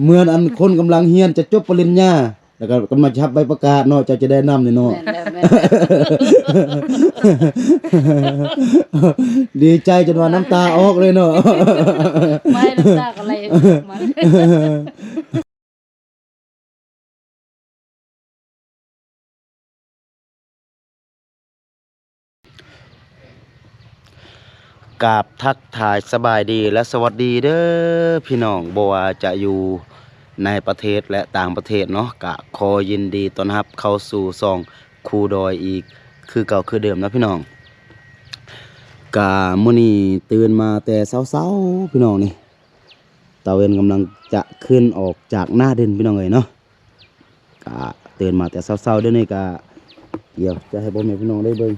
เหมือนอันคนกำลังเรียนจะจบปริญญาแล้วก็กำลังชับใบประกาศเนาะจะได้นำนี่เนาะ แม่นแล้วแม่น ดีใจจนว่าน้ำตาออกเลยเนาะ ไม่น้ำตาก็ไหลออกมา กราบทักทายสบายดีและสวัสดีเด้อพี่น้องบ่ว่าจะอยู่ในประเทศและต่างประเทศเนาะกะขอยินดีต้อนรับเข้าสู่ซ่องครูดอยอีกคือเก่าคือเดิมนะพี่น้องกะมื้อนี้ตื่นมาแต่เช้าๆพี่น้องนี่ตะเวนกำลังจะขึ้นออกจากหน้าดินพี่น้องเอ้ยเนาะกะตื่นมาแต่เช้าๆเดี๋ยวนี้กะเดี๋ยวจะให้พ่อแม่พี่น้องได้เบิ่ง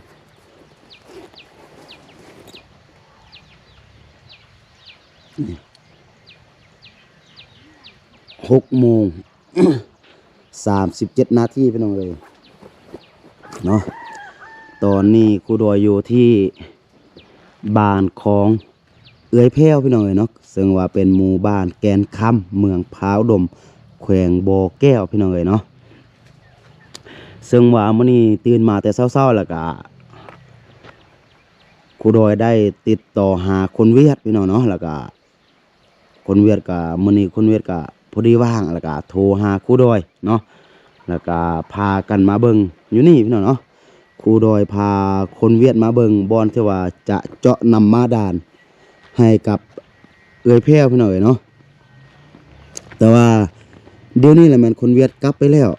6 โมง 37 นาทีพี่น้องเลยเนาะตอนนี้ครูดอยอยู่ที่บ้านของเอื้อยแพ้วพี่น้องเลยเนาะซึ่งว่าเป็นหมู่บ้านแกนคำเมืองพร้าวดมแขวงบ่อแก้วพี่น้องเลยเนาะซึ่งว่ามื้อนี้ตื่นมาแต่เช้าๆแล้วก็ครูดอยได้ติดต่อหาคนเวียดพี่น้องเนาะแล้วก็คนเวียดก็มื้อนี้คนเวียดก็พอดีว่างแล้วก็โทรหาครูดอยเนาะแล้วก็พากันมาเบิ่งอยู่นี่พี่น้องเนาะครูดอยพาคนเวียดมาเบิ่งบอนที่ว่าจะเจาะนำมาดานให้กับเอื้อยแพ้วพี่น้องเนาะแต่ว่าเดี๋ยวนี้แหละแม่นคนเวียดกลับไปแล้ว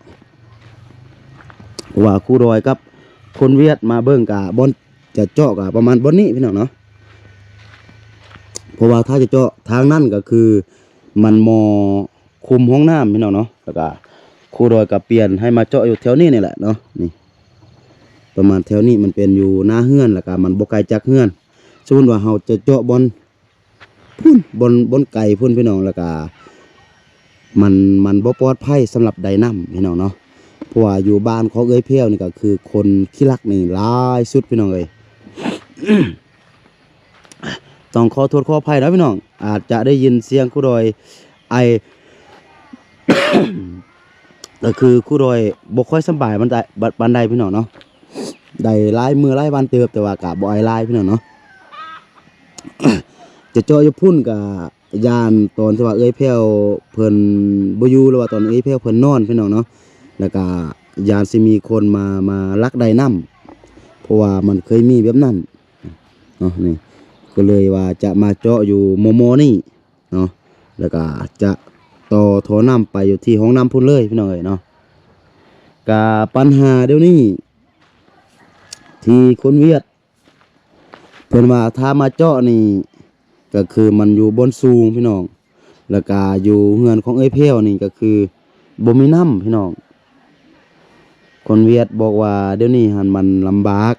เพราะว่าครูดอยกับคนเวียดมาเบิ่งกะบอนจะเจาะกะประมาณบอนนี้พี่น้องเนาะเพราะว่าถ้าจะเจาะทางนั้นก็คือมันมอคุมห้องน้ำพี่น้องเนาะแล้วก็ครูดอยก็เปลี่ยนให้มาเจาะอยู่แถวนี้นี่แหละเนาะนี่ประมาณแถวนี้มันเป็นอยู่หน้าเฮือนแล้วก็มันบ่ไกลจากเฮือนสมมุติว่าเราจะเจาะบอนพุ่นบนไก่พุ่นพี่น้องแล้วก็มันบ่ปลอดภัยสำหรับใดน้ำพี่น้องเนาะเพราะว่าอยู่บ้านของเอ้ยเพี้ยวนี่ก็คือคนขี้รักนี่หลายสุดพี่น้องเอ้ย ต้องขอโทษขออภัยนะพี่น้องอาจจะได้ยินเสียงครูดอยไอ ก็คือครูดอยบ่ค่อยสำบายบันไดพี่น้องเนาะได้หลายมือหลายวันเติบแต่ว่ากะบ่ไอหลายพี่น้องเนาะ จะเจาะอยู่พุ่นกับยานตอนที่ว่าเอ้ยแพ้วเพิ่นบ่อยู่หรือว่าตอนเอ้ยแพ้วเพิ่นนอนพี่น้องเนาะแล้วก็ยานสิมีคนมาลักไดน้ำเพราะว่ามันเคยมีแบบนั้นเนาะนี่ก็เลยว่าจะมาเจาะอยู่โมนี่เนาะแล้วก็จะต่อท่อน้ำไปอยู่ที่ห้องน้ำพุ่นเลยพี่น้องเอ้ยเนาะกะปัญหาเดี๋ยวนี้ที่คนเวียดเพิ่นว่าถ้ามาเจาะนี่ก็คือมันอยู่บนสูงพี่น้องแล้วก็อยู่เฮือนของเอ้ยแพ้วนี่ก็คือบ่มีน้ำพี่น้องคนเวียดบอกว่าเดี๋ยวนี้หันมันลำบาก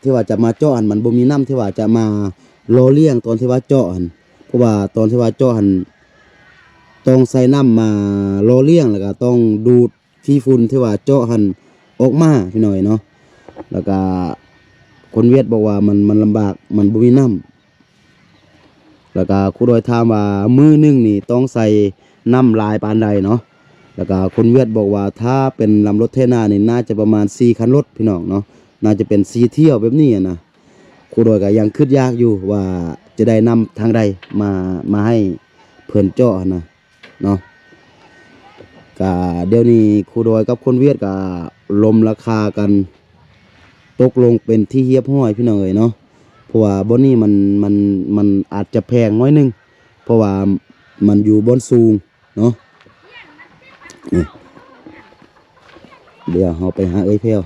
ที่ว่าจะมาเจาะหันมันบ่มีน้ำที่ว่าจะมารอเลี้ยงตอนที่ว่าเจาะหันเพราะว่าตอนที่ว่าเจาะหันต้องใส่น้ำมารอเลี้ยงแล้วก็ต้องดูดขี้ฝุ่นที่ว่าเจาะหันออกมาพี่น้อยเนาะแล้วก็คนเวียดบอกว่ามันลำบากมันบ่มีน้ำแล้วก็ครูดอยถามว่ามื้อนึงนี่ต้องใส่น้ำลายปานใดเนาะแล้วก็คนเวียดบอกว่าถ้าเป็นลำรถเทน่านี่น่าจะประมาณ4 คันรถพี่น้องเนาะน่าจะเป็น4 เที่ยวแบบนี้นะครูดอยก็ยังคิดยากอยู่ว่าจะได้นำทางใดมาให้เพิ่นเจาะนะเนาะก็เดี๋ยวนี้ครูดอยกับคนเวียดก็ลมราคากันตกลงเป็นที่เฮียบห้อยพี่น้องเอ๋ยเนาะเพราะว่าบนนี้มันอาจจะแพงน้อยนึงเพราะว่ามันอยู่บนสูงเนาะนี่เดี๋ยวเราไปหาเอ้ยแพ้ว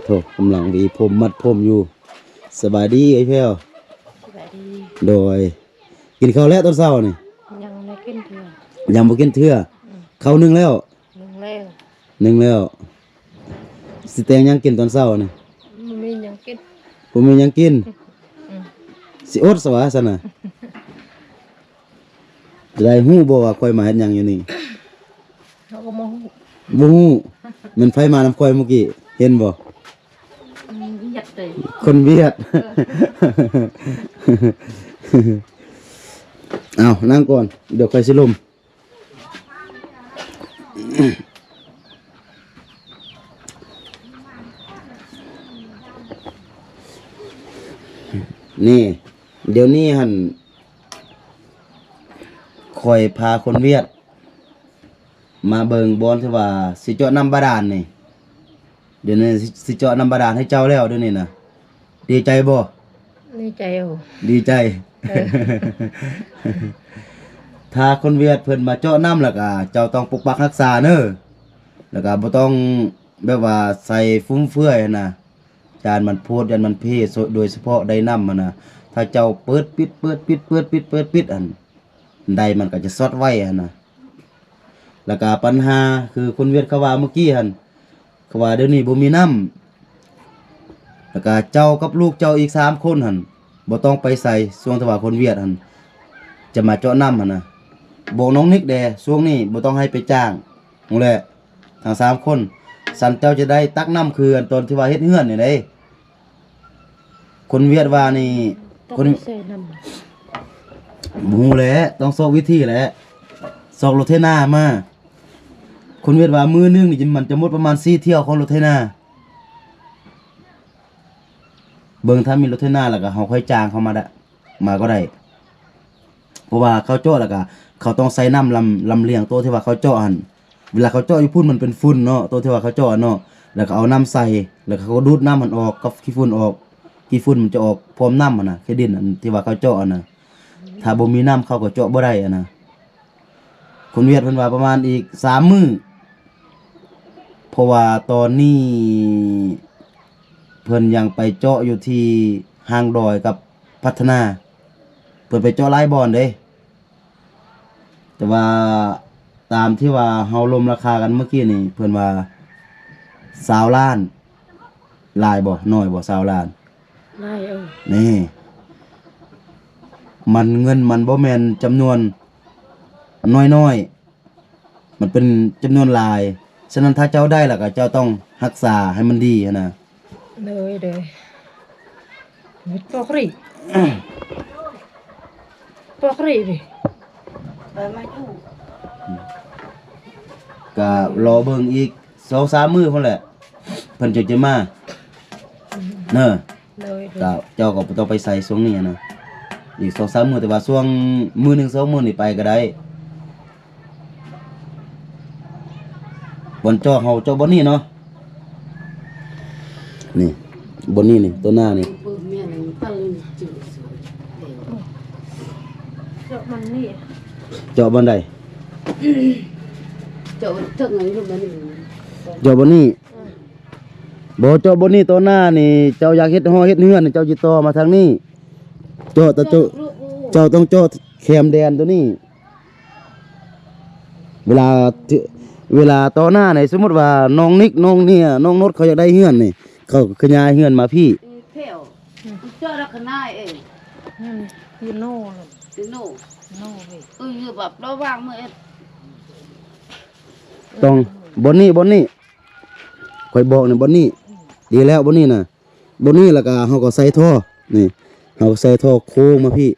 โทษกำลังดีผมมัดผมอยู่สบายดีเอ้ยแพ้ว สบายดี โดยกินข้าวแล้วตอนเช้านี่ ยังไม่กินเถื่อ ยังบ่กินเทื่อข้าวนึ่งแล้ว นึ่งแล้ว นึ่งแล้วสิแตงยังกินตอนเช้านี่ มันมียังกิน ผมมียังกินสิอดสวะซั่นน่ะจะได้ฮู้บ่ว่าข่อยมาเฮ็ดหยังอยู่นี่ เขาก็มาหู บ่ฮู้มันไฟมานำข่อยเมื่อกี้เ เห็นบ่ หยัดเลย คนเวียด เอานั่งก่อนเดี๋ยวค่อยสิลมนี่ เดี๋ยวนี้หั่นคอยพาคนเวียด มาเบิงบอนที่ว่าสิเจาะน้ำบาดาลนี่เดี๋ยวนี้สิเจาะน้ำบาดาลให้เจ้าแล้วเดี๋ยวนี้นะดีใจบ่ ในใจเอา ดีใจ ถ้าคนเวียดเพิ่นมาเจาะน้ำแล้วก็เจ้าต้องปกปักรักษาเด้อแล้วก็บ่ต้องแบบว่าใส่ฟุ่มเฟือยนะจานมันโพดยันมันเพโดยเฉพาะไดน้ำมันนะถ้าเจ้าเปิดปิดเปิดปิดเปิดปิดเปิดปิดอันใดมันก็จะซอดไว้หั่นนะแล้วก็ปัญหาคือคนเวียดเขาว่าเมื่อกี้หั่นเขาว่าเดี๋ยวนี้บ่มีน้ำแล้วก็เจ้ากับลูกเจ้าอีก3คนหั่นบ่ต้องไปใส่ช่วงที่ว่าคนเวียดหั่นจะมาเจาะน้ำหั่นนะบอกน้องนิกแดช่วงนี้บ่ต้องให้ไปจ้างนั่นแหละทั้ง3คนสันเจ้าจะได้ตักน้ำคืออันตอนที่ว่าเฮ็ดเฮือนนี่เด้คนเวียดว่านี่ ต้อง คน ไปใส่น้ หมูแหละต้องซอกวิธีแหละซอกรถเทน่ามาคนเวียดว่ามือนึงนี่มันจะหมดประมาณ4เที่ยวของรถเทน่าเบิ่งถ้ามีรถเทน่าแล้วก็เฮาค่อยจ้างเขามามาก็ได้เพราะว่าเขาเจาะแล้วก็เขาต้องใส่น้ำลำเลียงตัวที่ว่าเขาเจาะหั่นเวลาเขาเจาะอยู่พุ่นมันเป็นฝุ่นเนาะตัวที่ว่าเขาเจาะเนาะแล้วก็เอาน้ำใส่แล้วก็เขาก็ดูดน้ำมันออกกับขี้ฝุ่นออกขี้ฝุ่นมันจะออกพร้อมน้ำมันน่ะคือดินอันที่ว่าเขาเจาะน่ะถ้าบ่มีน้ำเขาก็เจาะบ่ได้อะนะคนเวียดเพิ่นว่าประมาณอีก3 มื้อเพราะว่าตอนนี้เพิ่นยังไปเจาะอยู่ที่ห้างดอยกับพัฒนาเพิ่นไปเจาะหลายบ่อนเด้แต่ว่าตามที่ว่าเฮาลมราคากันเมื่อกี้นี่เพิ่นว่า20 ล้านหลายบ่น้อยบ่20 ล้าน ำได้เอา นี่มันเงินมันบ่แม่นจำนวนน้อยๆมันเป็นจำนวนหลายฉะนั้นถ้าเจ้าได้ล่ะก็เจ้าต้องรักษาให้มันดีหั้นนะ เลยมิดปอกรีปอกรีดิไม่ถูก ก็รอเบิ่งอีก 2-3 มื้อพุ่นแหละเพิ่นจะมาเน้อ เลย ก็เจ้าก็บ่ต้องไปใส่ช่วงนี้นะอีก 2-3 มื้อแต่ว่าช่วงมื้อหนึง2 มื้อนี่ไปก็ได้บนเจาะเฮาเจาะบ่นี่เนาะนี่บนนี่นี่ตัวหน้านี่ เจาะมันนี่ เจาะบันได chỗ thức ngày lúc đó thì เจาะบนนี่บ่เจาะบนนี่ตัวหน้านี่เจ้าอยากเฮ็ดฮอเฮ็ดเฮือนนี่เจ้าจิต่อมาทางนี้เจาะแต่เจ้าต้องเจาะแคมแดนตัวนี้เวลาต่อหน้านี่สมมุติว่าน้องนิกน้องเนี่ยน้องนดเขาอยากได้เฮือนนี่เขาก็ขยายเฮือนมาพี่ theo cho ra cái này ấy นั่นคือโน่เลย cái nổ โน่เลย như bập đó vàng mới ต้องบนนี่ข่อยบอกนี่บนนี่ดีแล้วบนนี่น่ะบนนี่แล้วก็เฮาก็ใส่ท่อนี่เฮาก็ใส่ท่อโค้งมาพี่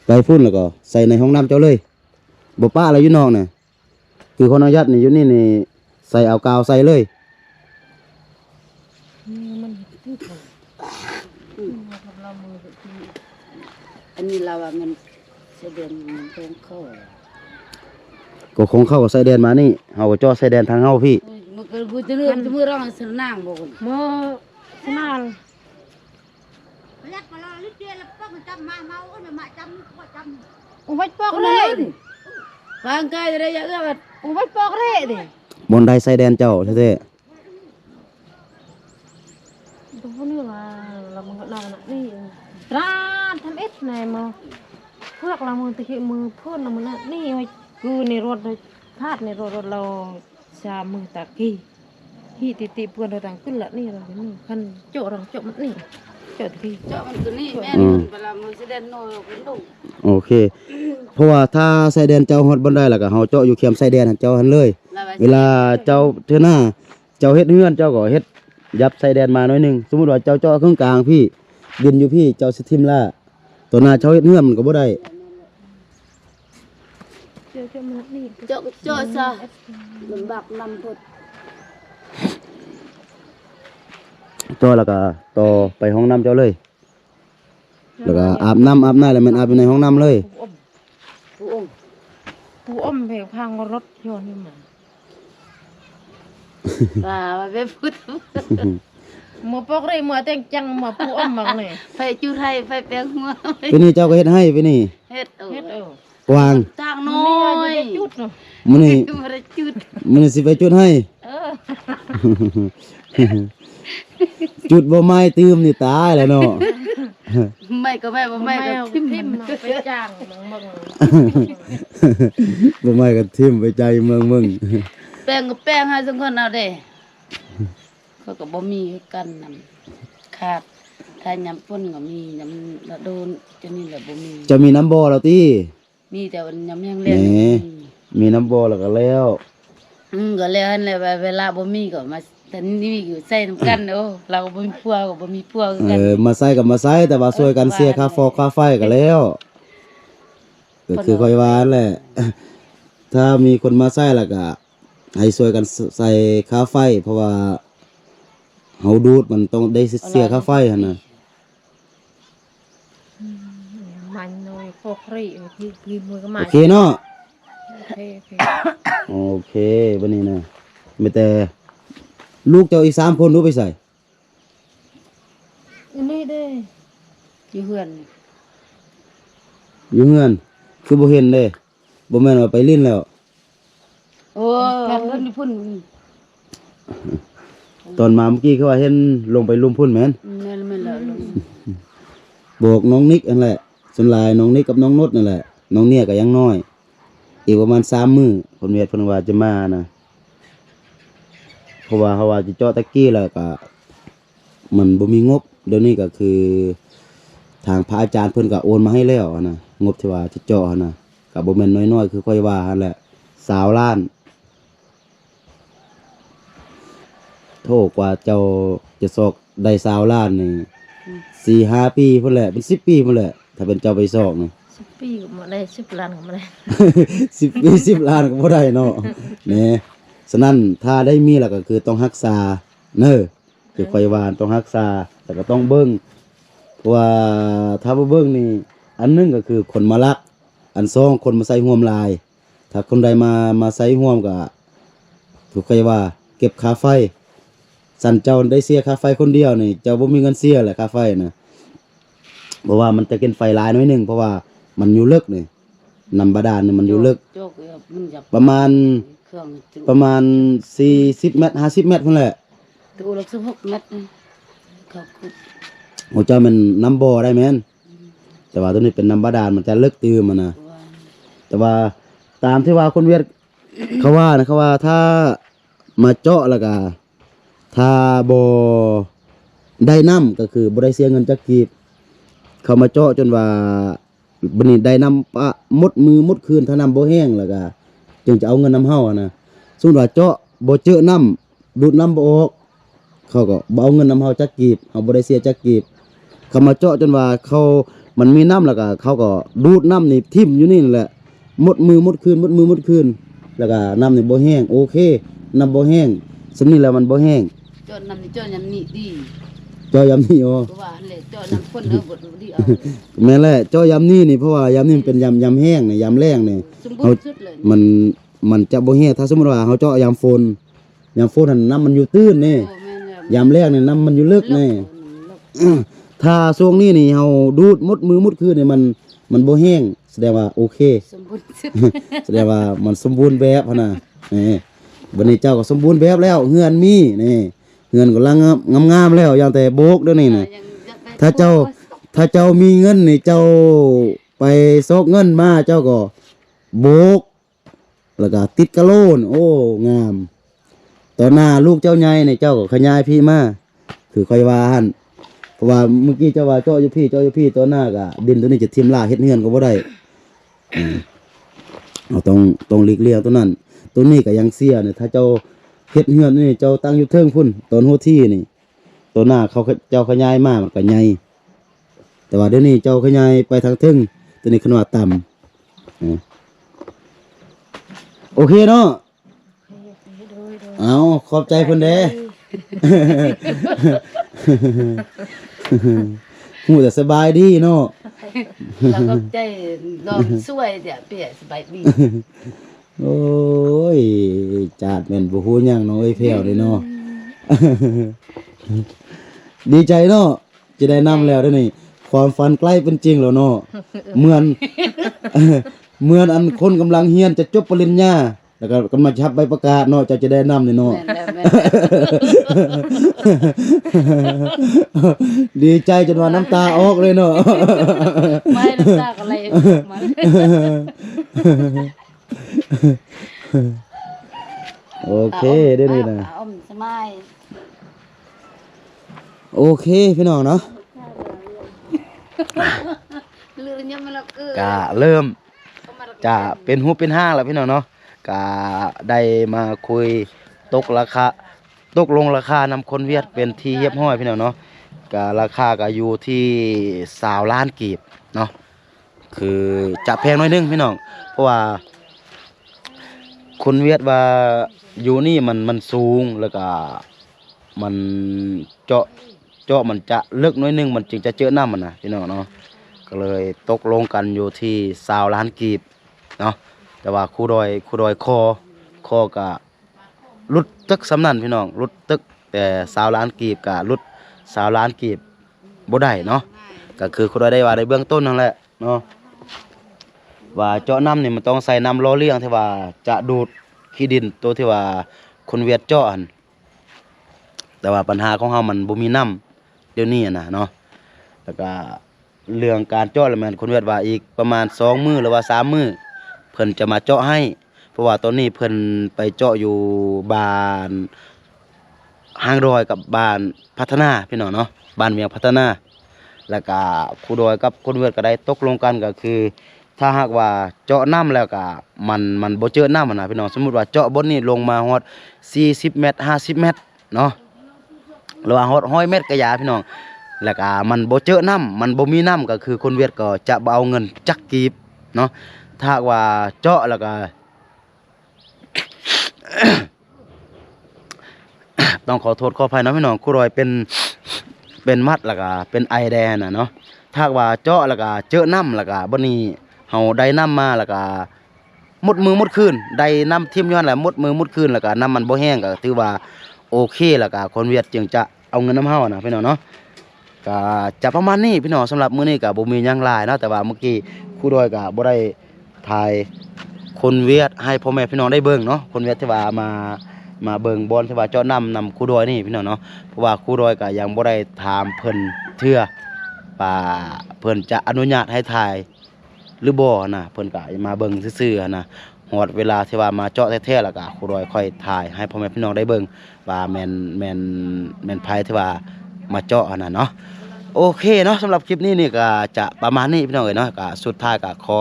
ไปพุ่นแล้วก็ใส่ในห้องน้ำเจ้าเลยบ่ป้าอะไรอยู่นอกน่ะคือคนอนุญาตนี่อยู่นี่นี่ใส่เอากาวใส่เลย มันที่ถูก anh như là mình sẽ đem mình không khổ ก็คงเข้ากับใส่แดนมานี่เฮาก็จ่อใส่แดนทางเฮาพี่ một cái vui chơi nước chơi mưa rong sẽ nàng bộ เมื่อสมาน lát mà lo lít kia là bóc một trăm mà mau cái mà trăm có trăm อุบัติปอก con เลย lên vàng cây ở đây giờ các อุบัติปอกเลยดิ บนใดใส่แดนเจ้าแท้ ตรงนี้ว่าเรามึงนอนนี่ร้านทำเอ็ดไหนมาเพื่อเรามือตะกี้มือเพื่อนเรามือนี่กูในรถพาดในรถเราชามือตะกี้ที่ติเพื่อนเราต่างขึ้นละนี่เราเป็นนี่คันโจเราโจมันนี่โจตะกี้ cho mình cứ đi mẹ mình và làm mình sẽ đem nồi cũng đủ ๆโอเค เพราะว่าถ้าใส่แดนเจ้าฮอดบนได้แล้วก็เฮาเจาะอยู่เข็มใส่แดนให้เจ้าหันเลย là bà เวลาเจ้าเทื่อหน้า เจ้าเฮ็ดเฮือนเจ้าก็เฮ็ดยับใส่แดนมาหน่อยหนึงสมมุติว่าเจ้าเจาะครึ่งกลางพี่ดินอยู่พี่เจ้าสิทิ่มล่าตัวหน้าเจ้าเฮ็ดเฮือนมันก็บ่ได้ เจอมันนี่ เจาะเจาะซะลำบากนำพด เจาะแล้วก็ต่อไปห้องน้ำเจ้าเลย แล้วก็อาบน้ำแล้วมันอาบอยู่ในห้องน้ำเลย ผู้องค์ ปูอ้อมเพลพังรถยนต์นี่มัน ว่าไปพูด มัวปอกเลยมัวแต่งจังมัวปูอ้อมมังเลย ไฟจุดให้ไฟแปลงหัว ไปนี่เจ้าก็เฮ็ดให้ไปนี่ เฮ็ด เฮ็ด กวาง ทาง น้ น้ อ อย ย จุดเนาะ มื้อนี้ บ่ได้จุด มื้อนี้สิไปจุดให้ จุดบ่ไม้ตื้มนี่ตายแล้วเนาะ ไม่ก็ไม่บ่ไม่ก็ทิ่ม ทิ่ม มัน ไปจ้างมัง บ่ไม้ก็ทิ่มไปใจเมืองมึง แป้งก็แป้งให้สักคนเอาเด้เขาก็บ่มีกันนำขาดถ้ายำป่นก็มียำละโดนจนนี่แหละบ่มี จะมีน้ำบ่แล้วติ มีแต่ว่ายำแห้ง แห แล้ง มมีน้ำบ่แล้วก็แล้ว ก็แล้วนั่นแหละเวลาบ่มีก็มาแต่นี่อยู่ใส่น้ำกันโอ้เราก็บ่มีพัวก็บ่มีพัวคือกัน มาใส่กับมาใส่แต่ว่าช่วยกันเสียค่าฟอกค่าไฟก็แล้วก็คือค่อยว่านั่นแหละ ถ้ามีคนมาใส่แล้วก็ให้ช่วยกันใส่ค่าไฟ เพราะว่าเฮาดูดมันต้องได้เสียค่าไฟหั่นน่ะ มันน้อยพอกรีพี่มือก็มา โอเคเนาะ โอเค โอเคบัดนี้นะมีแต่ลูกเจ้าอีก3คนรู้ไปใส่ นี่เด้ อยู่เฮือน อยู่เฮือนคือบ่เห็นเด้บ่แม่นว่าไปลิ้นแล้ว โอ้เพิ่นพุ่น ตอนมาเมื่อกี้เขาว่าเห็นลงไปลุมพุ่นแม่น แม่นแล้วลง บอกน้องนิกนั่นแหละส่วนหลายน้องนิกกับน้องนุชนั่นแหละน้องเนี่ยก็ยังน้อย อีกประมาณ3มื้อคนเวียดเพิ่นว่าจะมานะเพราะว่าเขาว่าสิเจาะตะกี้แล้วก็มันบ่มีงบเดี๋ยวนี้ก็คือ ทางพระอาจารย์เพิ่นก็โอนมาให้แล้วนะงบที่ว่าสิเจาะนะก็บ่แม่นน้อยๆคือค่อยว่าหั่นแหละ20 ล้านโทษกว่าเจ้าจะซอกได้20 ล้านนี่4-5 ปีพุ่นแหละเป็น10 ปีพุ่นแหละถ้าเป็นเจ้าไปซอกนี่ 10 ปีก็มาได้10 ล้านก็มาได้ 10 ปี 10 ล้านก็บ่ได้เนาะแหน่ฉะนั้นถ้าได้มีแล้วก็คือต้องรักษาเด้อคือค่อยว่าต้องรักษาแต่ก็ต้องเบิ่งเพราะว่าถ้าบ่เบิ่งนี่อันหนึงก็คือคนมาลัก อันสองคนมาใส่ห่วมลาย ถ้าคนใดมาใส่ห่วมก็ถูกค่อยว่า เก็บค่าไฟสั่นเจ้าได้เสียค่าไฟคนเดียวนี่เจ้าบ่มีเงินเสียแหละค่าไฟน่ะเพราะว่ามันจะกินไฟหลายหน่อยหนึงเพราะว่ามันอยู่ลึกนี่น้ำบาดาลนี่มันอยู่ลึก โจกมันอยาก ประมาณ เครื่องจุ ประมาณ40 เมตร50 เมตรพุ่นแหละ ตัวละ16เมตรเขาขุด โอ้เจ้ามันน้ำบ่อได้แม่นแต่ว่าตัวนี้เป็นน้ำบาดาลมันจะลึกตื้มมันนะ ตัว แต่ว่าตามที่ว่าคนเวียด เขาว่านะเขาว่าถ้ามาเจาะแล้วก็ถ้าบ่ได้น้ำก็คือบ่ได้เสียเงินจักกีบเขามาเจาะจนว่าบัดนี้ได้น้ำปะหมดมือหมดคืนถ้าน้ำบ่แห้งแล้วก็จึงจะเอาเงินน้ำเฮาอะนะสมมุติว่าเจาะบ่เจอน้ำดูดน้ำบ่ออกเขาก็บ่เอาเงินน้ำเฮาจักกีบเอาบ่ได้เสียจักกีบเขามาเจาะจนว่าเขามันมีน้ำแล้วก็เขาก็ดูดน้ำนี่ทิ่มอยู่นี่นั่นแหละหมดมือหมดคืนหมดมือหมดคืนแล้วก็น้ำนี่บ่แห้งโอเคน้ำบ่แห้งสำนี้แล้วมันบ่แห้ง จนนำนี่จนยำนี่ดี เจาะยามนี่อ๋อ เพราะว่าเลยจนนำคนเอาบดดีเอา แม่นแหละเจาะยามนี่นี่เพราะว่ายามนี่มันเป็นยามแห้งนี่ยามแล้งนี่ สมบูรณ์สุดเลย มันจะบ่แห้งถ้าสมมุติว่าเขาเจาะยามฝนนั่นน้ำมันอยู่ตื้นนี่ โอ้แม่นแล้ว ยามแล้งนี่น้ำมันอยู่ลึกนี่ ถ้าช่วงนี้นี่เฮาดูดหมดมือหมดคืนนี่มันบ่แห้งแสดงว่าโอเค สมบูรณ์สุด แสดงว่ามันสมบูรณ์แบบหั่นน่ะนี่บัดนี้เจ้าก็สมบูรณ์แบบแล้วเฮือนมีนี่เฮือนก็ลังงามๆแล้วอย่างแต่โบกเด้อนี่น่ะ ถ้าเจ้ามีเงินนี่เจ้าไปซอกเงินมาเจ้าก็โบกแล้วก็ติดกะโลนโอ้งามต่อหน้าลูกเจ้าใหญ่นี่เจ้าก็ขยายพี่มาคือค่อยว่าหั่นเพราะว่าเมื่อกี้เจ้าว่าเจ้าอยู่พี่ต่อหน้าก็ดินตัวนี้จะทิ่มล่าเฮ็ดเฮือนก็บ่ได้เอาต้องหลีกเลี่ยงตัวนั้นตัวนี้ก็ยังเสียเนี่ยถ้าเจ้า เฮ็ดเฮือนนี่เจ้าตั้งอยู่เทิงพุ่นตอนโหที่นี่ตัวหน้าเขาเจ้าขยายมามันก็ใหญ่แต่ว่าเดี๋ยวนี้เจ้าขยายไปทางเทิงตัวนี้ขนาดต่ำโอเคเนาะเอาขอบใจเพิ่นเด้ หูแต่สบายดีเนาะ แล้วก็ใจลองช่วยเดี๋ยวเปียสบายดี โอ้ยจาดแม่นบ่ฮู้หยังเนาะไอ้แพ้วเลยเนาะ ดีใจเนาะจะได้นำแล้วเด้อนี่ความฝันใกล้เป็นจริงแล้วเนาะเหมือน เหมือนอันคนกำลังเรียนจะจบปริญญาแล้วก็กำลังจะรับใบประกาศเนาะจะได้นำนี่เนาะ แม่นแล้วแม่นแล้ว ดีใจจนว่าน้ำตาออกเลยเนาะ ไม่น้ำตาก็ไหลมา โอเคได้นี่นะ อมสมัย โอเคพี่น้องเนาะ ลือยังมาแล้วเกิ กะเริ่มจะเป็นหูเป็นห้างแล้วพี่น้องเนาะกะได้มาคุยตกราคาตกลงราคานำคนเวียดเป็นที่เรียบร้อยพี่น้องเนาะกะราคาก็อยู่ที่20 ล้านกีบเนาะคือจะแพงน้อยนึงพี่น้องเพราะว่าคนเวียดว่าอยู่นี่มันสูงแล้วก็มันเจาะมันจะลึกน้อยนึงมันจึงจะเจอน้ำมันนะพี่น้องเนาะก็เลยตกลงกันอยู่ที่20 ล้านกีบเนาะแต่ว่าครูดอยคอก็ลุดตึกสำนันพี่น้องลุดตึกแต่20 ล้านกีบก็ลุด20 ล้านกีบบ่ได้เนาะก็คือครูดอยได้ว่าในเบื้องต้นนั่นแหละเนาะว่าเจาะน้ำนี่มันต้องใส่น้ำล้อเลี้ยงที่ว่าจะดูดขี้ดินตัวที่ว่าคนเวียดเจาะหั่นแต่ว่าปัญหาของเฮามันบ่มีน้ำเดี๋ยวนี้นะเนาะแล้วก็เรื่องการเจาะแล้วแม่นคนเวียดว่าอีกประมาณ2 มื้อหรือว่า3 มื้อเพิ่นจะมาเจาะให้เพราะว่าตอนนี้เพิ่นไปเจาะอยู่บ้านห้างดอยกับบ้านพัฒนาพี่น้องเนาะบ้านเมียงพัฒนาแล้วก็ครูดอยกับคนเวียดก็ได้ตกลงกันก็คือถ้าหากว่าเจาะน้ำแล้วก็มันบ่เจอน้ำนะพี่น้องสมมุติว่าเจาะบนนี้ลงมาฮอด40 เมตร50 เมตรเนาะหรือว่าฮอด100 เมตรก็อย่าพี่น้องแล้วก็มันบ่เจอน้ำมันบ่มีน้ำก็คือคนเวียดก็จะบ่เอาเงินจักกีบเนาะถ้าหากว่าเจาะแล้วก็ ต้องขอโทษขออภัยนะพี่น้องครูรอยเป็นมัดแล้วก็เป็นไอแดนน่ะเนาะถ้าหากว่าเจาะแล้วก็เจอน้ำแล้วก็บัดนี้เฮาได้น้ำมาแล้วก็หมดมือหมดคืนได้น้ำทิ่มย้อนแล้วหมดมือหมดคืนแล้วก็น้ำมันบ่แห้งก็ถือว่าโอเคแล้วก็คนเวียดจึงจะเอาเงินน้ำเฮานะพี่น้องเนาะก็จะประมาณนี้พี่น้องสำหรับมื้อนี้ก็บ่มีหยังหลายเนาะแต่ว่าเมื่อกี้ครูรอยก็บ่ได้ถ่ายคนเวียดให้พ่อแม่พี่น้องได้เบิ่งเนาะคนเวียดที่ว่ามาเบิ่งบอลที่ว่าเจาะนำครูดอยนี่พี่น้องเนาะเพราะว่าครูดอยก็ยังบ่ได้ถามเพิ่นเทื่อว่าเพิ่นจะอนุญาตให้ถ่ายหรือบ่นะเพิ่นก็มาเบิ่งซื่อๆนะฮอดเวลาที่ว่ามาเจาะแท้ๆแล้วก็ครูดอยค่อยถ่ายให้พ่อแม่พี่น้องได้เบิ่งว่าแม่นไผที่ว่ามาเจาะน่ะเนาะโอเคเนาะสำหรับคลิปนี้นี่ก็จะประมาณนี้พี่น้องเอ้ยเนาะก็สุดท้ายก็ขอ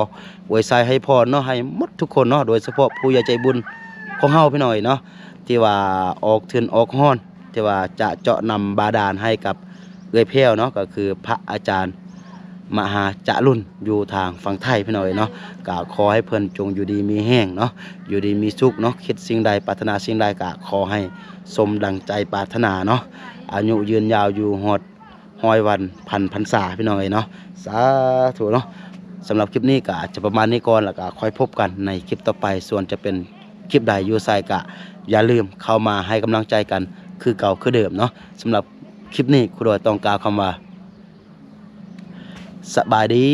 อวยไสให้พรเนาะให้หมดทุกคนเนาะโดยเฉพาะผู้ใหญ่ใจบุญของเฮาพี่น้องเอ้ยเนาะที่ว่าออกทุนออกฮ้อนที่ว่าจะเจาะนำบาดาลให้กับเอื้อยแพ้วเนาะก็คือพระอาจารย์มหาจะรุ่นอยู่ทางฝั่งไทยพี่น้องเนาะก็ขอให้เพิ่นจงอยู่ดีมีแห้งเนาะอยู่ดีมีสุขเนาะคิดสิ่งใดปรารถนาสิ่งใดก็ขอให้สมดังใจปรารถนาเนาะอายุยืนยาวอยู่ฮอด100 วันพันพรรษาพี่น้องเนาะสาธุเนาะสำหรับคลิปนี้ก็อาจจะประมาณนี้ก่อนแล้วก็ค่อยพบกันในคลิปต่อไปส่วนจะเป็นคลิปใดอยู่ไสก็อย่าลืมเข้ามาให้กำลังใจกันคือเก่าคือเดิมเนาะสำหรับคลิปนี้ครูดอยต้องกล่าวคำว่าสบายดี